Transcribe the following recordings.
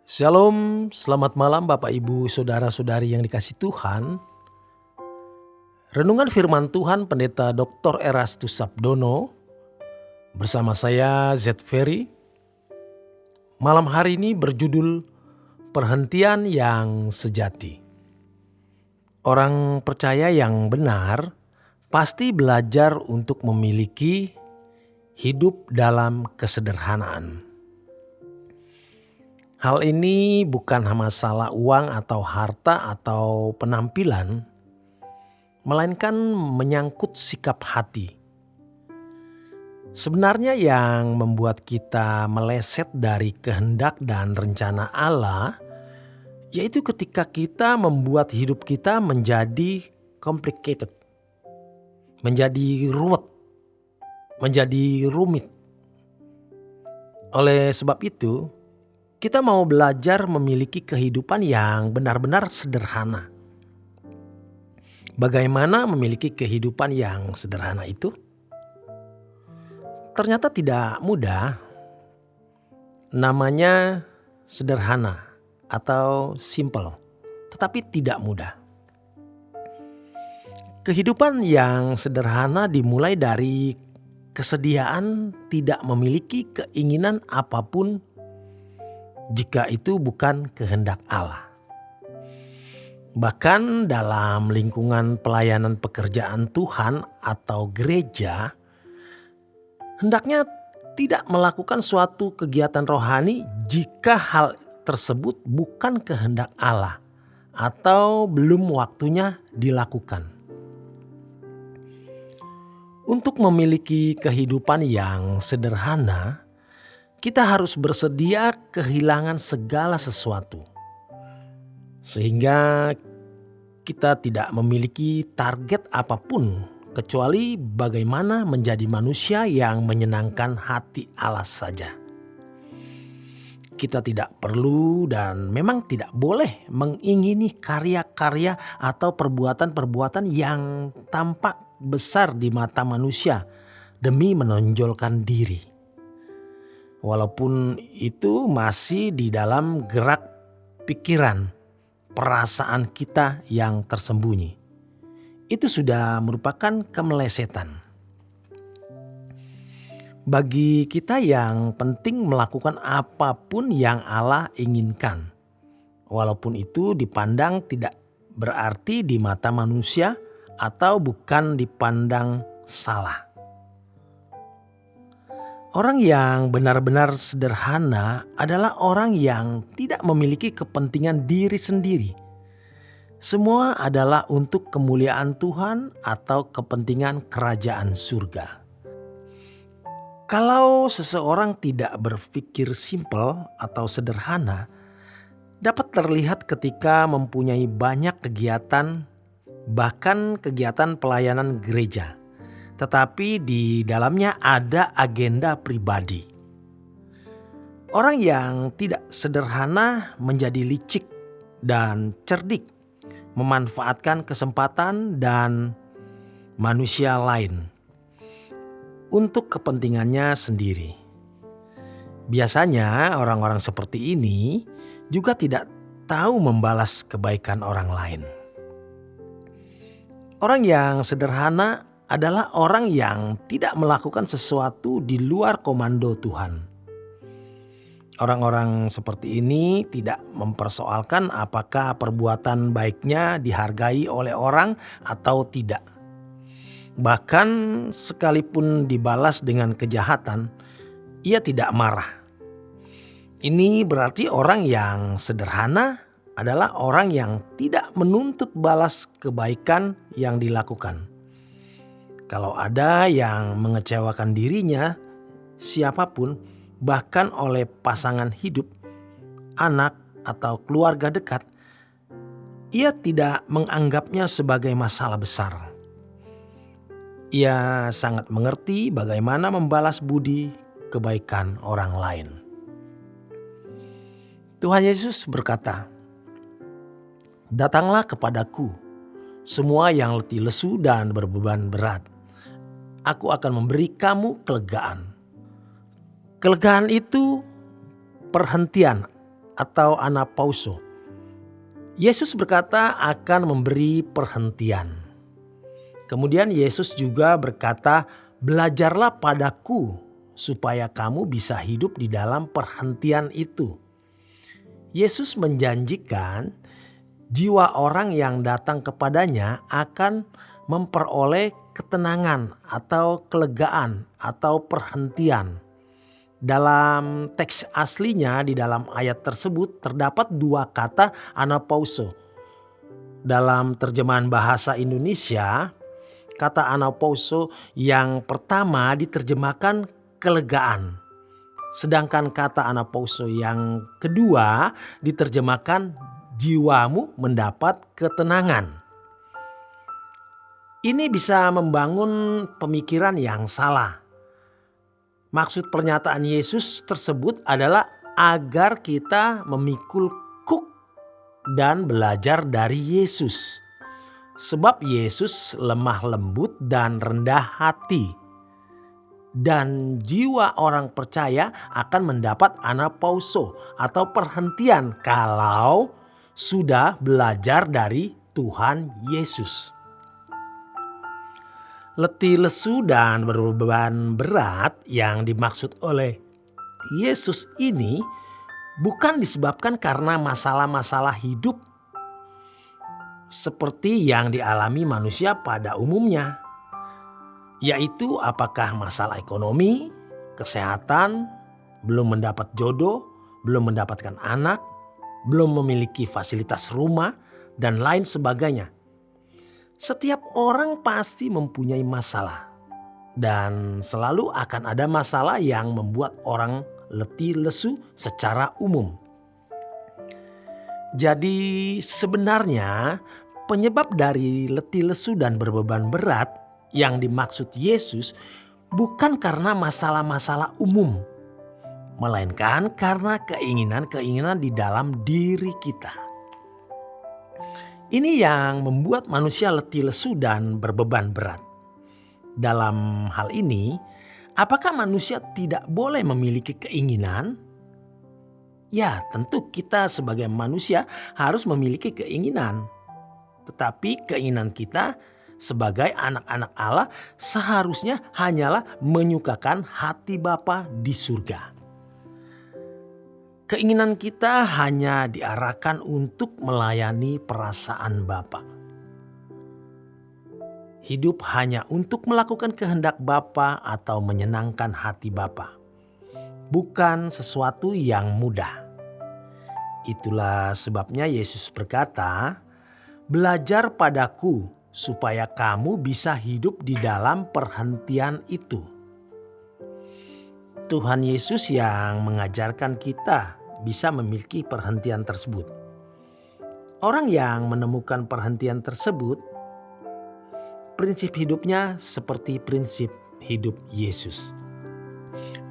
Shalom, selamat malam Bapak Ibu Saudara-saudari yang dikasihi Tuhan. Renungan firman Tuhan Pendeta Dr. Erastus Sabdono bersama saya Z Ferry. Malam hari ini berjudul Perhentian yang Sejati. Orang percaya yang benar pasti belajar untuk memiliki hidup dalam kesederhanaan. Hal ini bukan masalah uang atau harta atau penampilan, melainkan menyangkut sikap hati. Sebenarnya yang membuat kita meleset dari kehendak dan rencana Allah, yaitu ketika kita membuat hidup kita menjadi complicated, menjadi ruwet, menjadi rumit. Oleh sebab itu, kita mau belajar memiliki kehidupan yang benar-benar sederhana. Bagaimana memiliki kehidupan yang sederhana itu? Ternyata tidak mudah. Namanya sederhana atau simple, tetapi tidak mudah. Kehidupan yang sederhana dimulai dari kesediaan tidak memiliki keinginan apapun jika itu bukan kehendak Allah. Bahkan dalam lingkungan pelayanan pekerjaan Tuhan atau gereja, hendaknya tidak melakukan suatu kegiatan rohani jika hal tersebut bukan kehendak Allah atau belum waktunya dilakukan. Untuk memiliki kehidupan yang sederhana, kita harus bersedia kehilangan segala sesuatu, sehingga kita tidak memiliki target apapun kecuali bagaimana menjadi manusia yang menyenangkan hati Allah saja. Kita tidak perlu dan memang tidak boleh mengingini karya-karya atau perbuatan-perbuatan yang tampak besar di mata manusia demi menonjolkan diri. Walaupun itu masih di dalam gerak pikiran, perasaan kita yang tersembunyi. Itu sudah merupakan kemelesetan. Bagi kita yang penting melakukan apapun yang Allah inginkan. Walaupun itu dipandang tidak berarti di mata manusia atau bukan dipandang salah. Orang yang benar-benar sederhana adalah orang yang tidak memiliki kepentingan diri sendiri. Semua adalah untuk kemuliaan Tuhan atau kepentingan kerajaan surga. Kalau seseorang tidak berpikir simpel atau sederhana, dapat terlihat ketika mempunyai banyak kegiatan, bahkan kegiatan pelayanan gereja. Tetapi di dalamnya ada agenda pribadi. Orang yang tidak sederhana menjadi licik dan cerdik, memanfaatkan kesempatan dan manusia lain untuk kepentingannya sendiri. Biasanya orang-orang seperti ini juga tidak tahu membalas kebaikan orang lain. Orang yang sederhana adalah orang yang tidak melakukan sesuatu di luar komando Tuhan. Orang-orang seperti ini tidak mempersoalkan apakah perbuatan baiknya dihargai oleh orang atau tidak. Bahkan sekalipun dibalas dengan kejahatan, ia tidak marah. Ini berarti orang yang sederhana adalah orang yang tidak menuntut balas kebaikan yang dilakukan. Kalau ada yang mengecewakan dirinya, siapapun, bahkan oleh pasangan hidup, anak, atau keluarga dekat, ia tidak menganggapnya sebagai masalah besar. Ia sangat mengerti bagaimana membalas budi kebaikan orang lain. Tuhan Yesus berkata, "Datanglah kepadaku, semua yang letih lesu dan berbeban berat. Aku akan memberi kamu kelegaan." Kelegaan itu perhentian atau anapauso. Yesus berkata akan memberi perhentian. Kemudian Yesus juga berkata, "Belajarlah padaku supaya kamu bisa hidup di dalam perhentian itu." Yesus menjanjikan jiwa orang yang datang kepadanya akan memperoleh ketenangan atau kelegaan atau perhentian. Dalam teks aslinya di dalam ayat tersebut terdapat dua kata anapauso. Dalam terjemahan bahasa Indonesia, kata anapauso yang pertama diterjemahkan kelegaan. Sedangkan kata anapauso yang kedua diterjemahkan jiwamu mendapat ketenangan. Ini bisa membangun pemikiran yang salah. Maksud pernyataan Yesus tersebut adalah agar kita memikul kuk dan belajar dari Yesus. Sebab Yesus lemah lembut dan rendah hati. Dan jiwa orang percaya akan mendapat anapauso atau perhentian kalau sudah belajar dari Tuhan Yesus. Letih lesu dan beban berat yang dimaksud oleh Yesus ini bukan disebabkan karena masalah-masalah hidup seperti yang dialami manusia pada umumnya, yaitu apakah masalah ekonomi, kesehatan, belum mendapat jodoh, belum mendapatkan anak, belum memiliki fasilitas rumah, dan lain sebagainya. Setiap orang pasti mempunyai masalah, dan selalu akan ada masalah yang membuat orang letih lesu secara umum. Jadi sebenarnya penyebab dari letih lesu dan berbeban berat yang dimaksud Yesus bukan karena masalah-masalah umum, melainkan karena keinginan-keinginan di dalam diri kita. Ini yang membuat manusia letih lesu dan berbeban berat. Dalam hal ini, apakah manusia tidak boleh memiliki keinginan? Ya, tentu kita sebagai manusia harus memiliki keinginan. Tetapi keinginan kita sebagai anak-anak Allah seharusnya hanyalah menyukakan hati Bapa di surga. Keinginan kita hanya diarahkan untuk melayani perasaan Bapa. Hidup hanya untuk melakukan kehendak Bapa atau menyenangkan hati Bapa. Bukan sesuatu yang mudah. Itulah sebabnya Yesus berkata, "Belajar padaku supaya kamu bisa hidup di dalam perhentian itu." Tuhan Yesus yang mengajarkan kita bisa memiliki perhentian tersebut. Orang yang menemukan perhentian tersebut, prinsip hidupnya seperti prinsip hidup Yesus.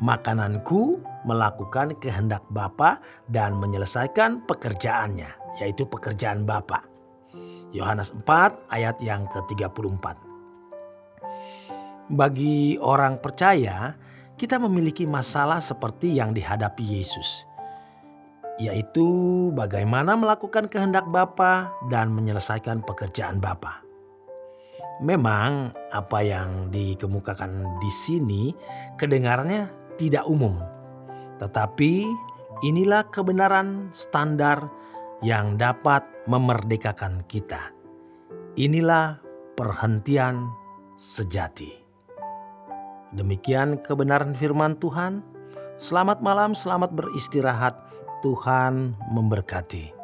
Makananku melakukan kehendak Bapa dan menyelesaikan pekerjaannya, yaitu pekerjaan Bapa. Yohanes 4 ayat yang ke-34. Bagi orang percaya, kita memiliki masalah seperti yang dihadapi Yesus, yaitu bagaimana melakukan kehendak Bapa dan menyelesaikan pekerjaan Bapa. Memang apa yang dikemukakan di sini kedengarannya tidak umum, tetapi inilah kebenaran standar yang dapat memerdekakan kita. Inilah perhentian sejati. Demikian kebenaran firman Tuhan. Selamat malam, selamat beristirahat. Tuhan memberkati.